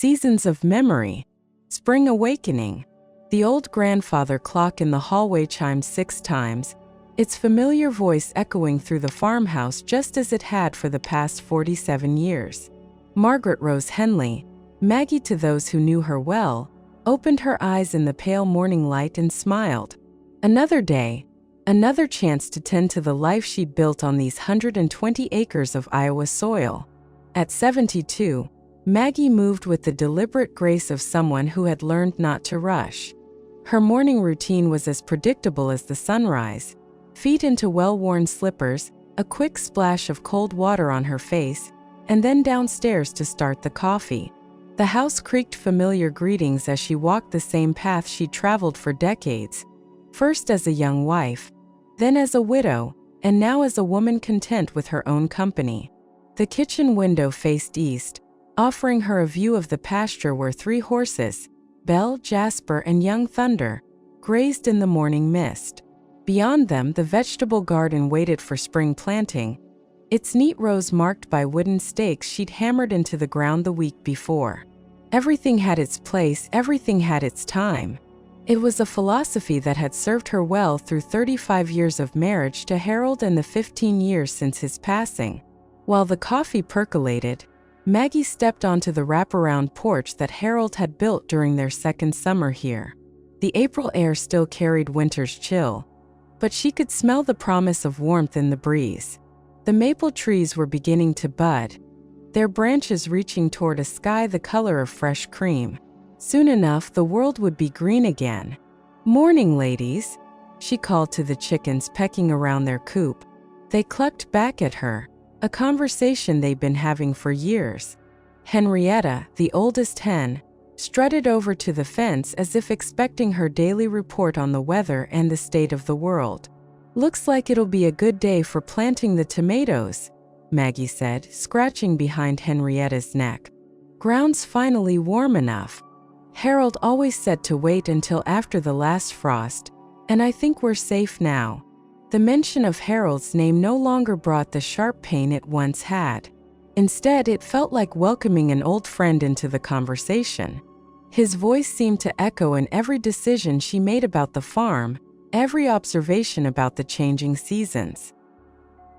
Seasons of memory. Spring awakening. The old grandfather clock in the hallway chimed 6 times, its familiar voice echoing through the farmhouse just as it had for the past 47 years. Margaret Rose Henley, Maggie to those who knew her well, opened her eyes in the pale morning light and smiled. Another day, another chance to tend to the life she'd built on these 120 acres of Iowa soil. At 72, Maggie moved with the deliberate grace of someone who had learned not to rush. Her morning routine was as predictable as the sunrise. Feet into well-worn slippers, a quick splash of cold water on her face, and then downstairs to start the coffee. The house creaked familiar greetings as she walked the same path she'd traveled for decades, first as a young wife, then as a widow, and now as a woman content with her own company. The kitchen window faced east, offering her a view of the pasture where 3 horses, Belle, Jasper, and Young Thunder, grazed in the morning mist. Beyond them, the vegetable garden waited for spring planting, its neat rows marked by wooden stakes she'd hammered into the ground the week before. Everything had its place, everything had its time. It was a philosophy that had served her well through 35 years of marriage to Harold and the 15 years since his passing. While the coffee percolated, Maggie stepped onto the wraparound porch that Harold had built during their second summer here. The April air still carried winter's chill, but she could smell the promise of warmth in the breeze. The maple trees were beginning to bud, their branches reaching toward a sky the color of fresh cream. Soon enough, the world would be green again. "Morning, ladies," she called to the chickens pecking around their coop. They clucked back at her, a conversation they'd been having for years. Henrietta, the oldest hen, strutted over to the fence as if expecting her daily report on the weather and the state of the world. "Looks like it'll be a good day for planting the tomatoes," Maggie said, scratching behind Henrietta's neck. "Ground's finally warm enough. Harold always said to wait until after the last frost, and I think we're safe now." The mention of Harold's name no longer brought the sharp pain it once had. Instead, it felt like welcoming an old friend into the conversation. His voice seemed to echo in every decision she made about the farm, every observation about the changing seasons.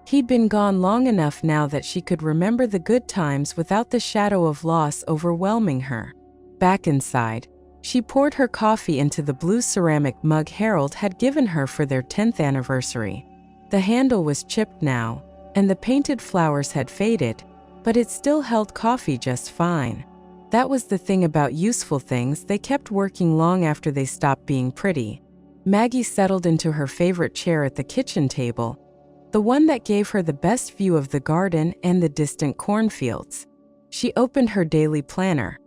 He'd been gone long enough now that she could remember the good times without the shadow of loss overwhelming her. Back inside, she poured her coffee into the blue ceramic mug Harold had given her for their 10th anniversary. The handle was chipped now, and the painted flowers had faded, but it still held coffee just fine. That was the thing about useful things, they kept working long after they stopped being pretty. Maggie settled into her favorite chair at the kitchen table, the one that gave her the best view of the garden and the distant cornfields. She opened her daily planner,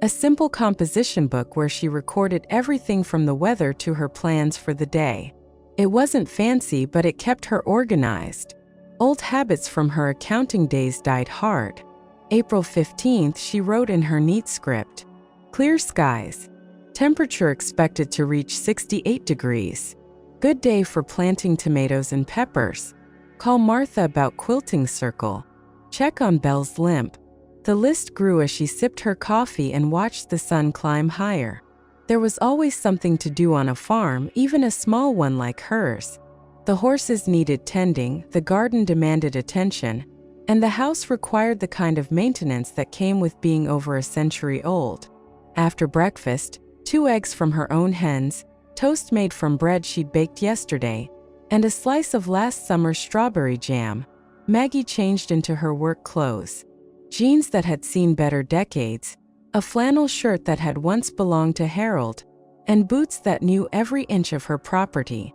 a simple composition book where she recorded everything from the weather to her plans for the day. It wasn't fancy, but it kept her organized. Old habits from her accounting days died hard. April 15th, she wrote in her neat script. Clear skies. Temperature expected to reach 68 degrees. Good day for planting tomatoes and peppers. Call Martha about quilting circle. Check on Belle's limp. The list grew as she sipped her coffee and watched the sun climb higher. There was always something to do on a farm, even a small one like hers. The horses needed tending, the garden demanded attention, and the house required the kind of maintenance that came with being over a century old. After breakfast, 2 eggs from her own hens, toast made from bread she'd baked yesterday, and a slice of last summer's strawberry jam, Maggie changed into her work clothes. Jeans that had seen better decades, a flannel shirt that had once belonged to Harold, and boots that knew every inch of her property.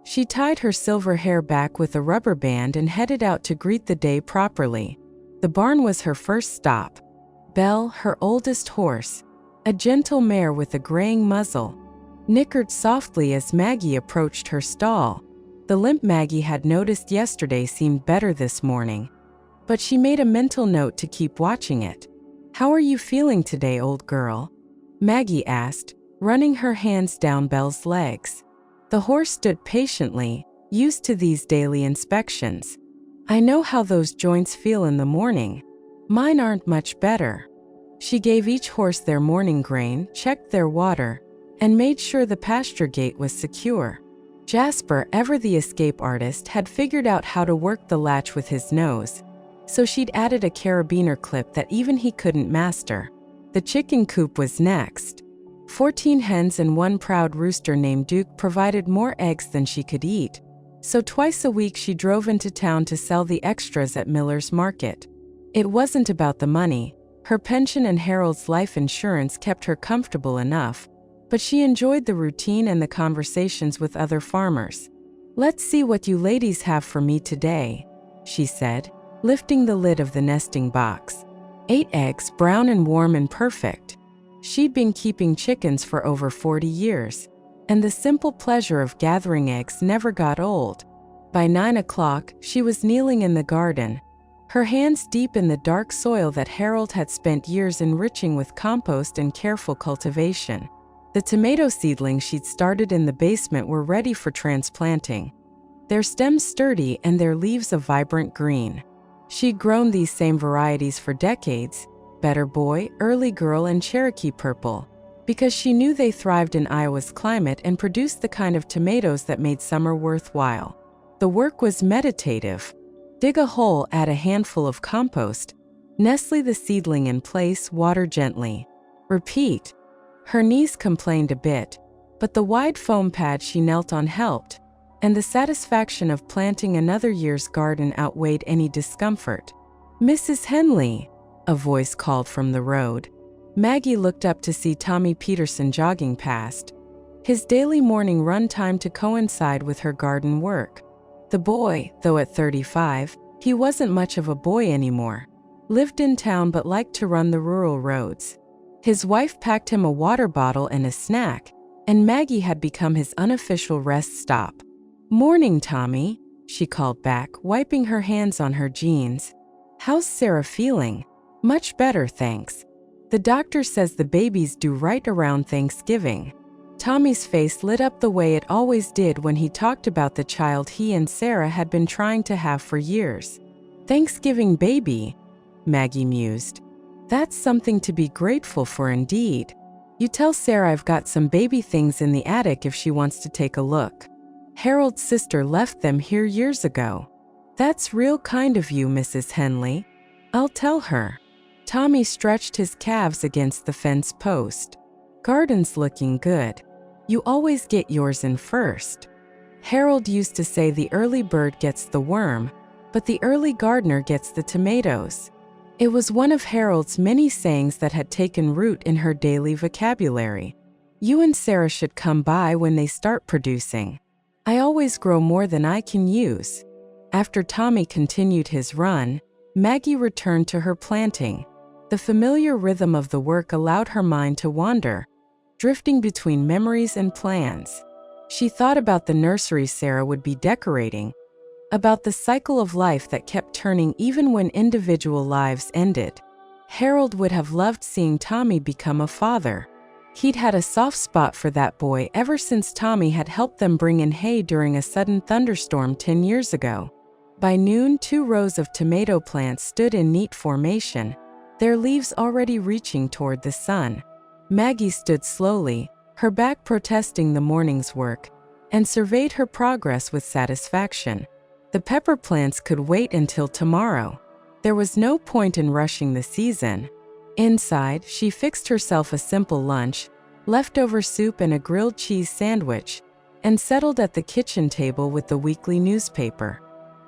She tied her silver hair back with a rubber band and headed out to greet the day properly. The barn was her first stop. Belle, her oldest horse, a gentle mare with a graying muzzle, nickered softly as Maggie approached her stall. The limp Maggie had noticed yesterday seemed better this morning, but she made a mental note to keep watching it. "How are you feeling today, old girl?" Maggie asked, running her hands down Belle's legs. The horse stood patiently, used to these daily inspections. "I know how those joints feel in the morning. Mine aren't much better." She gave each horse their morning grain, checked their water, and made sure the pasture gate was secure. Jasper, ever the escape artist, had figured out how to work the latch with his nose, so she'd added a carabiner clip that even he couldn't master. The chicken coop was next. 14 hens and one proud rooster named Duke provided more eggs than she could eat, so twice a week she drove into town to sell the extras at Miller's Market. It wasn't about the money. Her pension and Harold's life insurance kept her comfortable enough, but she enjoyed the routine and the conversations with other farmers. "Let's see what you ladies have for me today," she said, lifting the lid of the nesting box. 8 eggs, brown and warm and perfect. She'd been keeping chickens for over 40 years, and the simple pleasure of gathering eggs never got old. By 9 o'clock, she was kneeling in the garden, her hands deep in the dark soil that Harold had spent years enriching with compost and careful cultivation. The tomato seedlings she'd started in the basement were ready for transplanting, their stems sturdy and their leaves a vibrant green. She'd grown these same varieties for decades, Better Boy, Early Girl, and Cherokee Purple, because she knew they thrived in Iowa's climate and produced the kind of tomatoes that made summer worthwhile. The work was meditative. Dig a hole, add a handful of compost, nestle the seedling in place, water gently. Repeat. Her knees complained a bit, but the wide foam pad she knelt on helped, and the satisfaction of planting another year's garden outweighed any discomfort. "Mrs. Henley," a voice called from the road. Maggie looked up to see Tommy Peterson jogging past, his daily morning run time to coincide with her garden work. The boy, though at 35, he wasn't much of a boy anymore, lived in town but liked to run the rural roads. His wife packed him a water bottle and a snack, and Maggie had become his unofficial rest stop. "Morning, Tommy," she called back, wiping her hands on her jeans. "How's Sarah feeling?" "Much better, thanks. The doctor says the baby's due right around Thanksgiving." Tommy's face lit up the way it always did when he talked about the child he and Sarah had been trying to have for years. "Thanksgiving baby," Maggie mused. "That's something to be grateful for indeed. You tell Sarah I've got some baby things in the attic if she wants to take a look. Harold's sister left them here years ago." "That's real kind of you, Mrs. Henley. I'll tell her." Tommy stretched his calves against the fence post. "Garden's looking good. You always get yours in first. Harold used to say the early bird gets the worm, but the early gardener gets the tomatoes." It was one of Harold's many sayings that had taken root in her daily vocabulary. "You and Sarah should come by when they start producing. I always grow more than I can use." After Tommy continued his run, Maggie returned to her planting. The familiar rhythm of the work allowed her mind to wander, drifting between memories and plans. She thought about the nursery Sarah would be decorating, about the cycle of life that kept turning even when individual lives ended. Harold would have loved seeing Tommy become a father. He'd had a soft spot for that boy ever since Tommy had helped them bring in hay during a sudden thunderstorm 10 years ago. By noon, 2 rows of tomato plants stood in neat formation, their leaves already reaching toward the sun. Maggie stood slowly, her back protesting the morning's work, and surveyed her progress with satisfaction. The pepper plants could wait until tomorrow. There was no point in rushing the season. Inside, she fixed herself a simple lunch, leftover soup and a grilled cheese sandwich, and settled at the kitchen table with the weekly newspaper.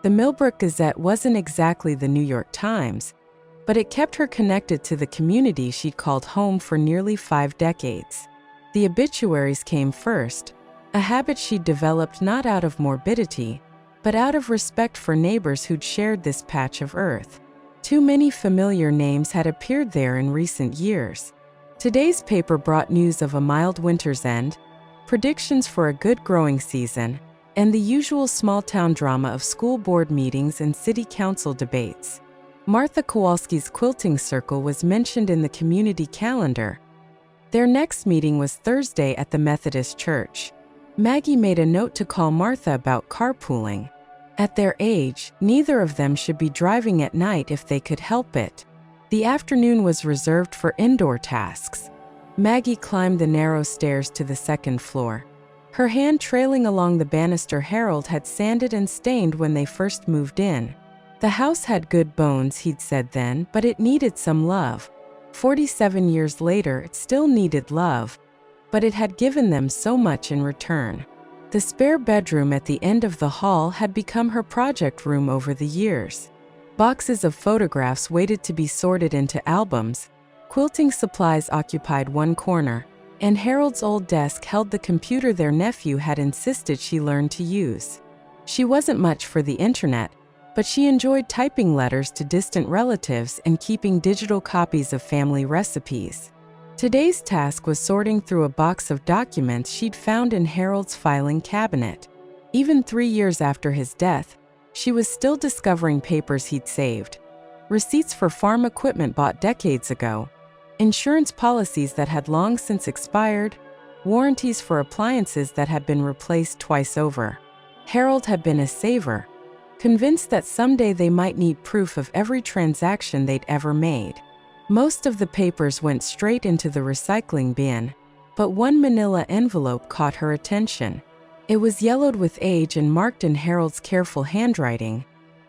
The Millbrook Gazette wasn't exactly the New York Times, but it kept her connected to the community she'd called home for nearly 5 decades. The obituaries came first, a habit she'd developed not out of morbidity, but out of respect for neighbors who'd shared this patch of earth. Too many familiar names had appeared there in recent years. Today's paper brought news of a mild winter's end, predictions for a good growing season, and the usual small-town drama of school board meetings and city council debates. Martha Kowalski's quilting circle was mentioned in the community calendar. Their next meeting was Thursday at the Methodist Church. Maggie made a note to call Martha about carpooling. At their age, neither of them should be driving at night if they could help it. The afternoon was reserved for indoor tasks. Maggie climbed the narrow stairs to the second floor, her hand trailing along the banister Harold had sanded and stained when they first moved in. The house had good bones, he'd said then, but it needed some love. 47 years later, it still needed love, but it had given them so much in return. The spare bedroom at the end of the hall had become her project room over the years. Boxes of photographs waited to be sorted into albums, quilting supplies occupied one corner, and Harold's old desk held the computer their nephew had insisted she learn to use. She wasn't much for the internet, but she enjoyed typing letters to distant relatives and keeping digital copies of family recipes. Today's task was sorting through a box of documents she'd found in Harold's filing cabinet. Even 3 years after his death, she was still discovering papers he'd saved. Receipts for farm equipment bought decades ago, insurance policies that had long since expired, warranties for appliances that had been replaced twice over. Harold had been a saver, convinced that someday they might need proof of every transaction they'd ever made. Most of the papers went straight into the recycling bin, but one manila envelope caught her attention. It was yellowed with age and marked in Harold's careful handwriting,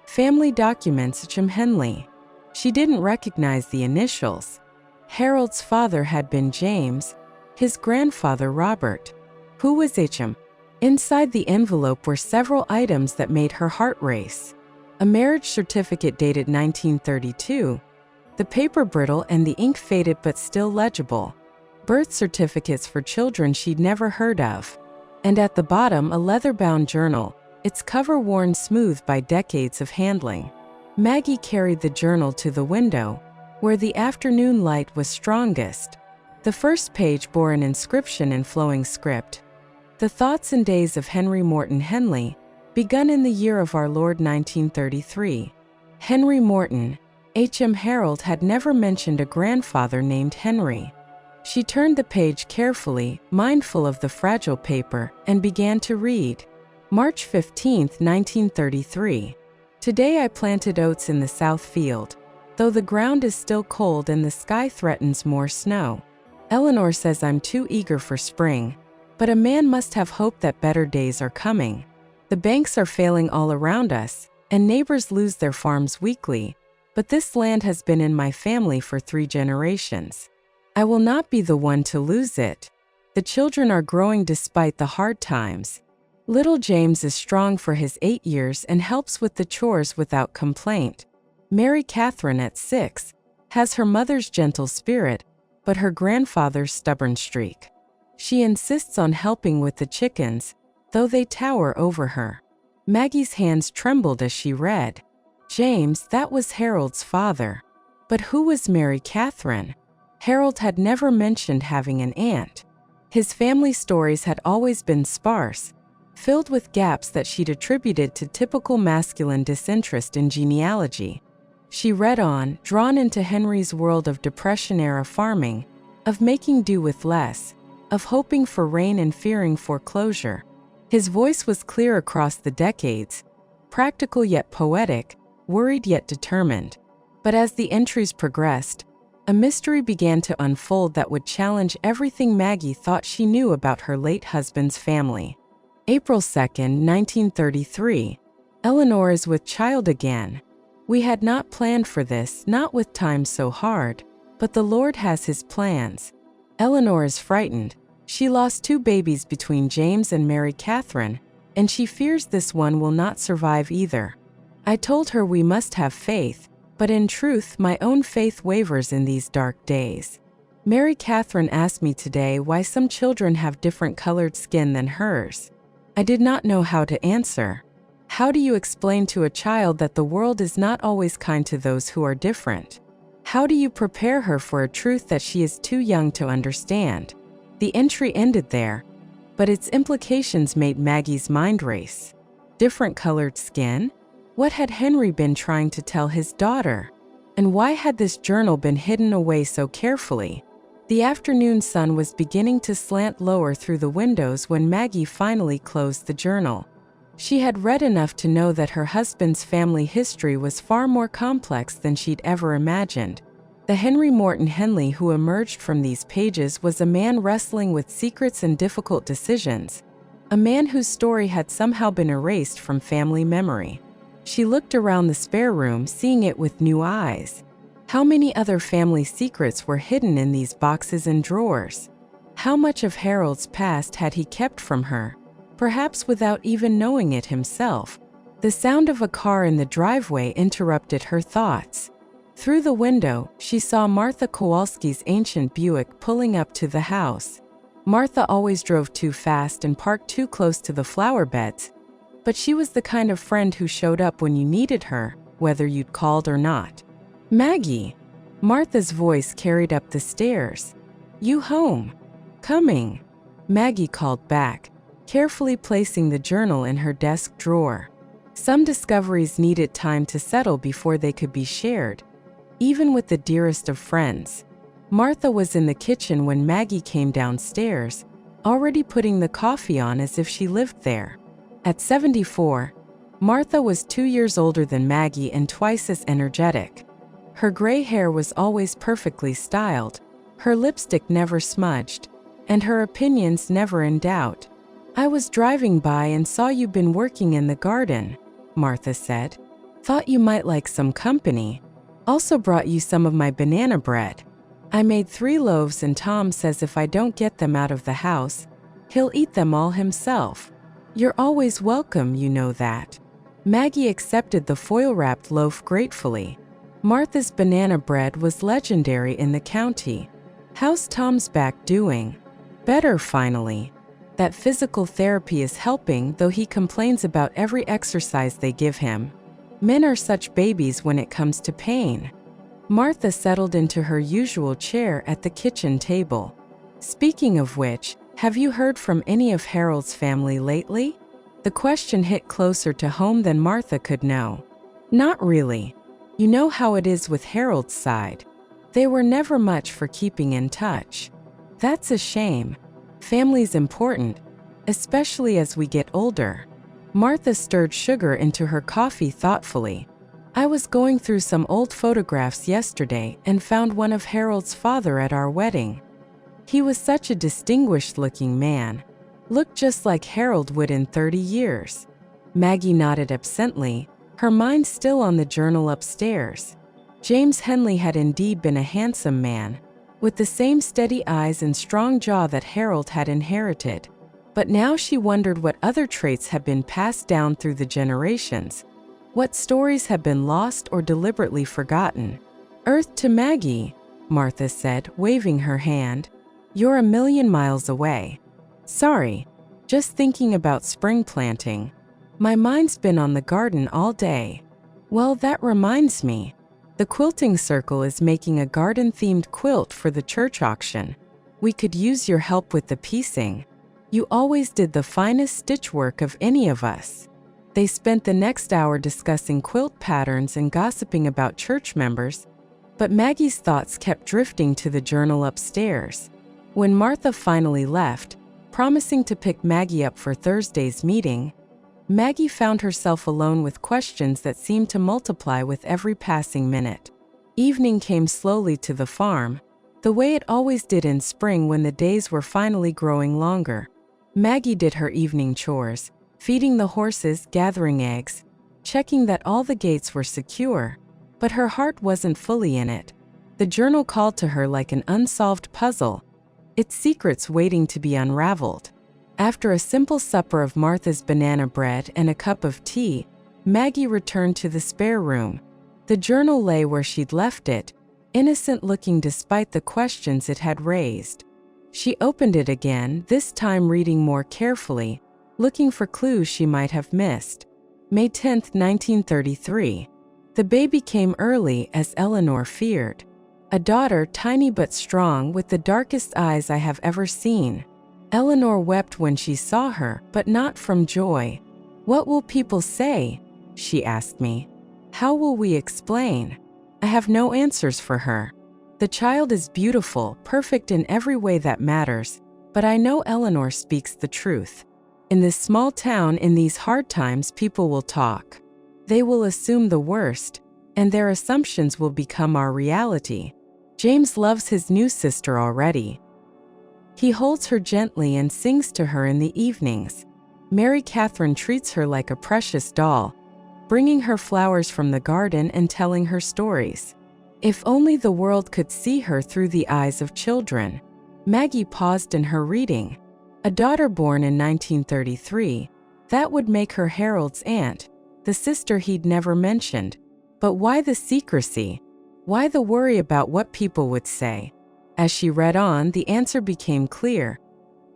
"Family Documents, Jim Henley." She didn't recognize the initials. Harold's father had been James, his grandfather Robert. Who was H.M.? Inside the envelope were several items that made her heart race. A marriage certificate dated 1932, the paper brittle and the ink faded but still legible. Birth certificates for children she'd never heard of. And at the bottom, a leather-bound journal, its cover worn smooth by decades of handling. Maggie carried the journal to the window, where the afternoon light was strongest. The first page bore an inscription in flowing script. "The Thoughts and Days of Henry Morton Henley, begun in the year of our Lord 1933. Henry Morton, H.M. Harold had never mentioned a grandfather named Henry." She turned the page carefully, mindful of the fragile paper, and began to read. March 15, 1933. "Today I planted oats in the south field, though the ground is still cold and the sky threatens more snow. Eleanor says I'm too eager for spring, but a man must have hope that better days are coming. The banks are failing all around us, and neighbors lose their farms weekly, but this land has been in my family for 3 generations. I will not be the one to lose it. The children are growing despite the hard times. Little James is strong for his 8 years and helps with the chores without complaint. Mary Catherine, at 6, has her mother's gentle spirit, but her grandfather's stubborn streak. She insists on helping with the chickens, though they tower over her." Maggie's hands trembled as she read. James, that was Harold's father. But who was Mary Catherine? Harold had never mentioned having an aunt. His family stories had always been sparse, filled with gaps that she'd attributed to typical masculine disinterest in genealogy. She read on, drawn into Henry's world of Depression-era farming, of making do with less, of hoping for rain and fearing foreclosure. His voice was clear across the decades, practical yet poetic, worried yet determined. But as the entries progressed, a mystery began to unfold that would challenge everything Maggie thought she knew about her late husband's family. April 2, 1933. "Eleanor is with child again. We had not planned for this, not with times so hard, but the Lord has his plans. Eleanor is frightened. She lost 2 babies between James and Mary Catherine, and she fears this one will not survive either. I told her we must have faith, but in truth my own faith wavers in these dark days. Mary Catherine asked me today why some children have different colored skin than hers. I did not know how to answer. How do you explain to a child that the world is not always kind to those who are different? How do you prepare her for a truth that she is too young to understand?" The entry ended there, but its implications made Maggie's mind race. Different colored skin? What had Henry been trying to tell his daughter? And why had this journal been hidden away so carefully? The afternoon sun was beginning to slant lower through the windows when Maggie finally closed the journal. She had read enough to know that her husband's family history was far more complex than she'd ever imagined. The Henry Morton Henley who emerged from these pages was a man wrestling with secrets and difficult decisions, a man whose story had somehow been erased from family memory. She looked around the spare room, seeing it with new eyes. How many other family secrets were hidden in these boxes and drawers? How much of Harold's past had he kept from her, perhaps without even knowing it himself? The sound of a car in the driveway interrupted her thoughts. Through the window, she saw Martha Kowalski's ancient Buick pulling up to the house. Martha always drove too fast and parked too close to the flower beds, but she was the kind of friend who showed up when you needed her, whether you'd called or not. "Maggie!" Martha's voice carried up the stairs. "You home?" "Coming," Maggie called back, carefully placing the journal in her desk drawer. Some discoveries needed time to settle before they could be shared, even with the dearest of friends. Martha was in the kitchen when Maggie came downstairs, already putting the coffee on as if she lived there. At 74, Martha was 2 years older than Maggie and twice as energetic. Her gray hair was always perfectly styled, her lipstick never smudged, and her opinions never in doubt. "I was driving by and saw you'd been working in the garden," Martha said. "Thought you might like some company. Also brought you some of my banana bread. I made 3 loaves and Tom says if I don't get them out of the house, he'll eat them all himself. You're always welcome, you know that." Maggie accepted the foil-wrapped loaf gratefully. Martha's banana bread was legendary in the county. "How's Tom's back doing?" "Better, finally. That physical therapy is helping, though he complains about every exercise they give him. Men are such babies when it comes to pain." Martha settled into her usual chair at the kitchen table. "Speaking of which, have you heard from any of Harold's family lately?" The question hit closer to home than Martha could know. "Not really. You know how it is with Harold's side. They were never much for keeping in touch." "That's a shame. Family's important, especially as we get older." Martha stirred sugar into her coffee thoughtfully. "I was going through some old photographs yesterday and found one of Harold's father at our wedding. He was such a distinguished-looking man. Looked just like Harold would in 30 years. Maggie nodded absently, her mind still on the journal upstairs. James Henley had indeed been a handsome man, with the same steady eyes and strong jaw that Harold had inherited. But now she wondered what other traits had been passed down through the generations, what stories had been lost or deliberately forgotten. "Earth to Maggie," Martha said, waving her hand. "You're a million miles away." "Sorry, just thinking about spring planting. My mind's been on the garden all day." "Well, that reminds me. The Quilting Circle is making a garden-themed quilt for the church auction. We could use your help with the piecing. You always did the finest stitch work of any of us." They spent the next hour discussing quilt patterns and gossiping about church members, but Maggie's thoughts kept drifting to the journal upstairs. When Martha finally left, promising to pick Maggie up for Thursday's meeting, Maggie found herself alone with questions that seemed to multiply with every passing minute. Evening came slowly to the farm, the way it always did in spring when the days were finally growing longer. Maggie did her evening chores, feeding the horses, gathering eggs, checking that all the gates were secure, but her heart wasn't fully in it. The journal called to her like an unsolved puzzle, its secrets waiting to be unraveled. After a simple supper of Martha's banana bread and a cup of tea, Maggie returned to the spare room. The journal lay where she'd left it, innocent-looking despite the questions it had raised. She opened it again, this time reading more carefully, looking for clues she might have missed. May 10, 1933. The baby came early, as Eleanor feared. A daughter, tiny but strong, with the darkest eyes I have ever seen. Eleanor wept when she saw her, but not from joy. "What will people say?" she asked me. "How will we explain?" I have no answers for her. The child is beautiful, perfect in every way that matters, but I know Eleanor speaks the truth. In this small town, in these hard times, people will talk. They will assume the worst, and their assumptions will become our reality. James loves his new sister already. He holds her gently and sings to her in the evenings. Mary Catherine treats her like a precious doll, bringing her flowers from the garden and telling her stories. If only the world could see her through the eyes of children. Maggie paused in her reading. A daughter born in 1933. That would make her Harold's aunt, the sister he'd never mentioned. But why the secrecy? Why the worry about what people would say? As she read on, the answer became clear,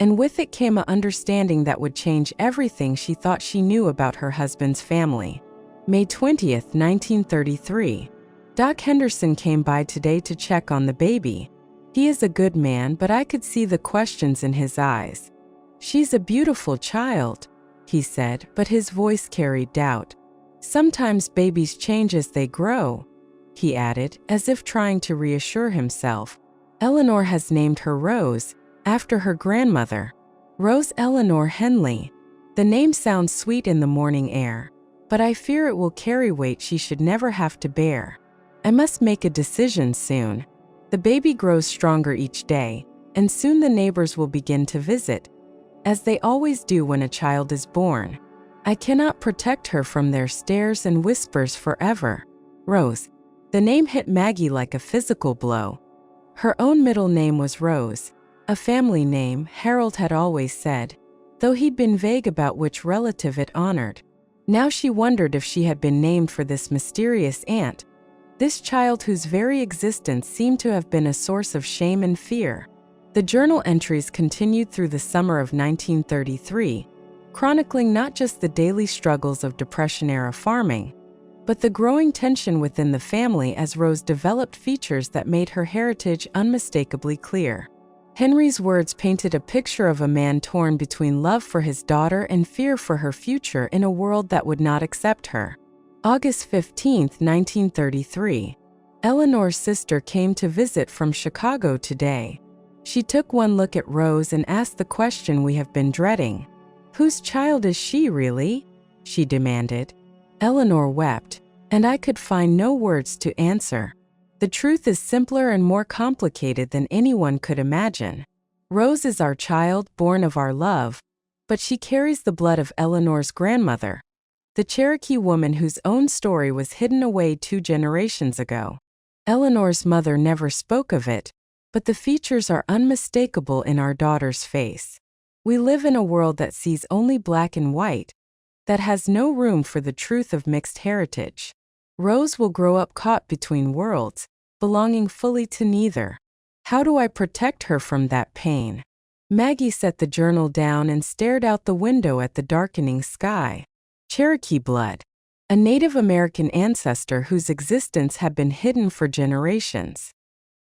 and with it came an understanding that would change everything she thought she knew about her husband's family. May 20th, 1933. Doc Henderson came by today to check on the baby. He is a good man, but I could see the questions in his eyes. She's a beautiful child, he said, but his voice carried doubt. Sometimes babies change as they grow, he added, as if trying to reassure himself. Eleanor has named her Rose, after her grandmother. Rose Eleanor Henley. The name sounds sweet in the morning air, but I fear it will carry weight she should never have to bear. I must make a decision soon. The baby grows stronger each day, and soon the neighbors will begin to visit, as they always do when a child is born. I cannot protect her from their stares and whispers forever. Rose. The name hit Maggie like a physical blow. Her own middle name was Rose, a family name, Harold had always said, though he'd been vague about which relative it honored. Now she wondered if she had been named for this mysterious aunt, this child whose very existence seemed to have been a source of shame and fear. The journal entries continued through the summer of 1933, chronicling not just the daily struggles of Depression-era farming, but the growing tension within the family as Rose developed features that made her heritage unmistakably clear. Henry's words painted a picture of a man torn between love for his daughter and fear for her future in a world that would not accept her. August 15, 1933. Eleanor's sister came to visit from Chicago today. She took one look at Rose and asked the question we have been dreading. "Whose child is she, really?" she demanded. Eleanor wept, and I could find no words to answer. The truth is simpler and more complicated than anyone could imagine. Rose is our child, born of our love, but she carries the blood of Eleanor's grandmother, the Cherokee woman whose own story was hidden away 2 generations ago. Eleanor's mother never spoke of it, but the features are unmistakable in our daughter's face. We live in a world that sees only black and white, that has no room for the truth of mixed heritage. Rose will grow up caught between worlds, belonging fully to neither. How do I protect her from that pain? Maggie set the journal down and stared out the window at the darkening sky. Cherokee blood. A Native American ancestor whose existence had been hidden for generations.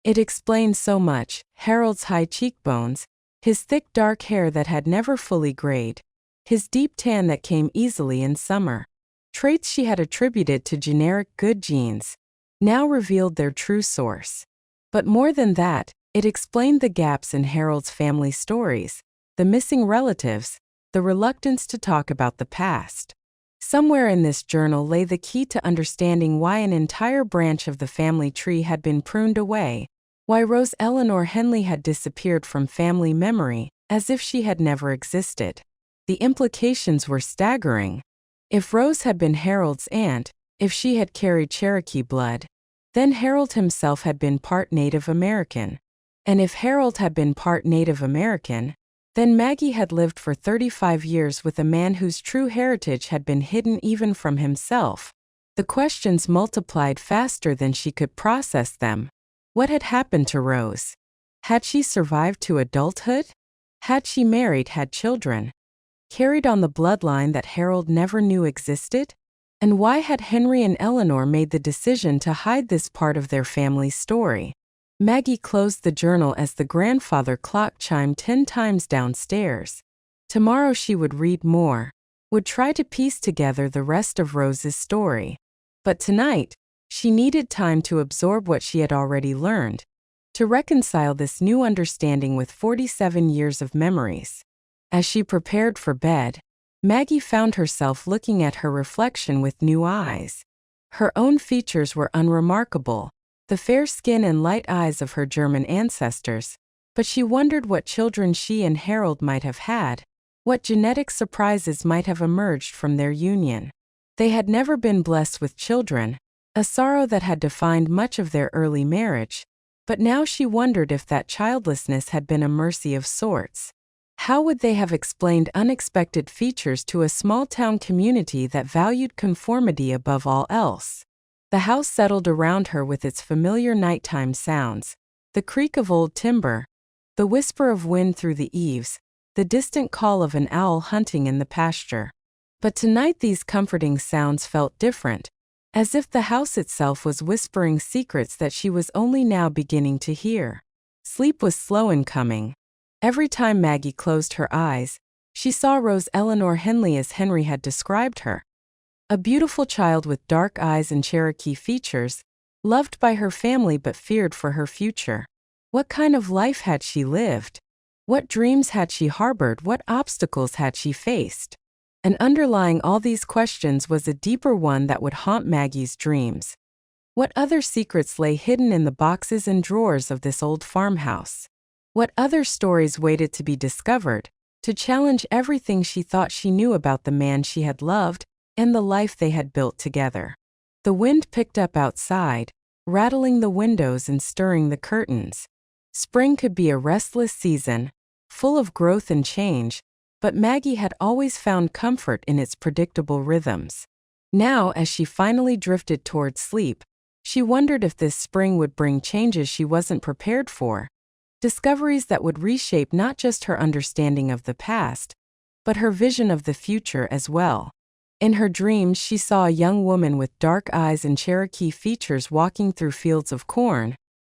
It explained so much: Harold's high cheekbones, his thick dark hair that had never fully grayed, his deep tan that came easily in summer. Traits she had attributed to generic good genes, now revealed their true source. But more than that, it explained the gaps in Harold's family stories, the missing relatives, the reluctance to talk about the past. Somewhere in this journal lay the key to understanding why an entire branch of the family tree had been pruned away, why Rose Eleanor Henley had disappeared from family memory, as if she had never existed. The implications were staggering. If Rose had been Harold's aunt, if she had carried Cherokee blood, then Harold himself had been part Native American. And if Harold had been part Native American, then Maggie had lived for 35 years with a man whose true heritage had been hidden even from himself. The questions multiplied faster than she could process them. What had happened to Rose? Had she survived to adulthood? Had she married, had children? Carried on the bloodline that Harold never knew existed? And why had Henry and Eleanor made the decision to hide this part of their family's story? Maggie closed the journal as the grandfather clock chimed 10 times downstairs. Tomorrow she would read more, would try to piece together the rest of Rose's story. But tonight, she needed time to absorb what she had already learned, to reconcile this new understanding with 47 years of memories. As she prepared for bed, Maggie found herself looking at her reflection with new eyes. Her own features were unremarkable, the fair skin and light eyes of her German ancestors, but she wondered what children she and Harold might have had, what genetic surprises might have emerged from their union. They had never been blessed with children, a sorrow that had defined much of their early marriage, but now she wondered if that childlessness had been a mercy of sorts. How would they have explained unexpected features to a small-town community that valued conformity above all else? The house settled around her with its familiar nighttime sounds, the creak of old timber, the whisper of wind through the eaves, the distant call of an owl hunting in the pasture. But tonight these comforting sounds felt different, as if the house itself was whispering secrets that she was only now beginning to hear. Sleep was slow in coming. Every time Maggie closed her eyes, she saw Rose Eleanor Henley as Henry had described her. A beautiful child with dark eyes and Cherokee features, loved by her family but feared for her future. What kind of life had she lived? What dreams had she harbored? What obstacles had she faced? And underlying all these questions was a deeper one that would haunt Maggie's dreams. What other secrets lay hidden in the boxes and drawers of this old farmhouse? What other stories waited to be discovered, to challenge everything she thought she knew about the man she had loved and the life they had built together? The wind picked up outside, rattling the windows and stirring the curtains. Spring could be a restless season, full of growth and change, but Maggie had always found comfort in its predictable rhythms. Now, as she finally drifted toward sleep, she wondered if this spring would bring changes she wasn't prepared for, discoveries that would reshape not just her understanding of the past, but her vision of the future as well. In her dreams, she saw a young woman with dark eyes and Cherokee features walking through fields of corn,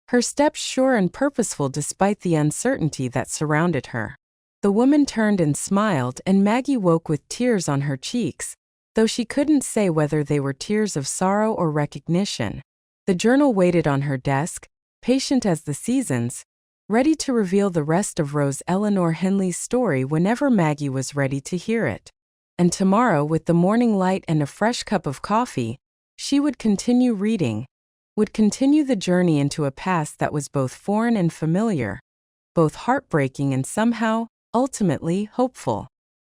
her steps sure and purposeful despite the uncertainty that surrounded her. The woman turned and smiled, and Maggie woke with tears on her cheeks, though she couldn't say whether they were tears of sorrow or recognition. The journal waited on her desk, patient as the seasons, ready to reveal the rest of Rose Eleanor Henley's story whenever Maggie was ready to hear it. And tomorrow, with the morning light and a fresh cup of coffee, she would continue reading, would continue the journey into a past that was both foreign and familiar, both heartbreaking and somehow, ultimately, hopeful.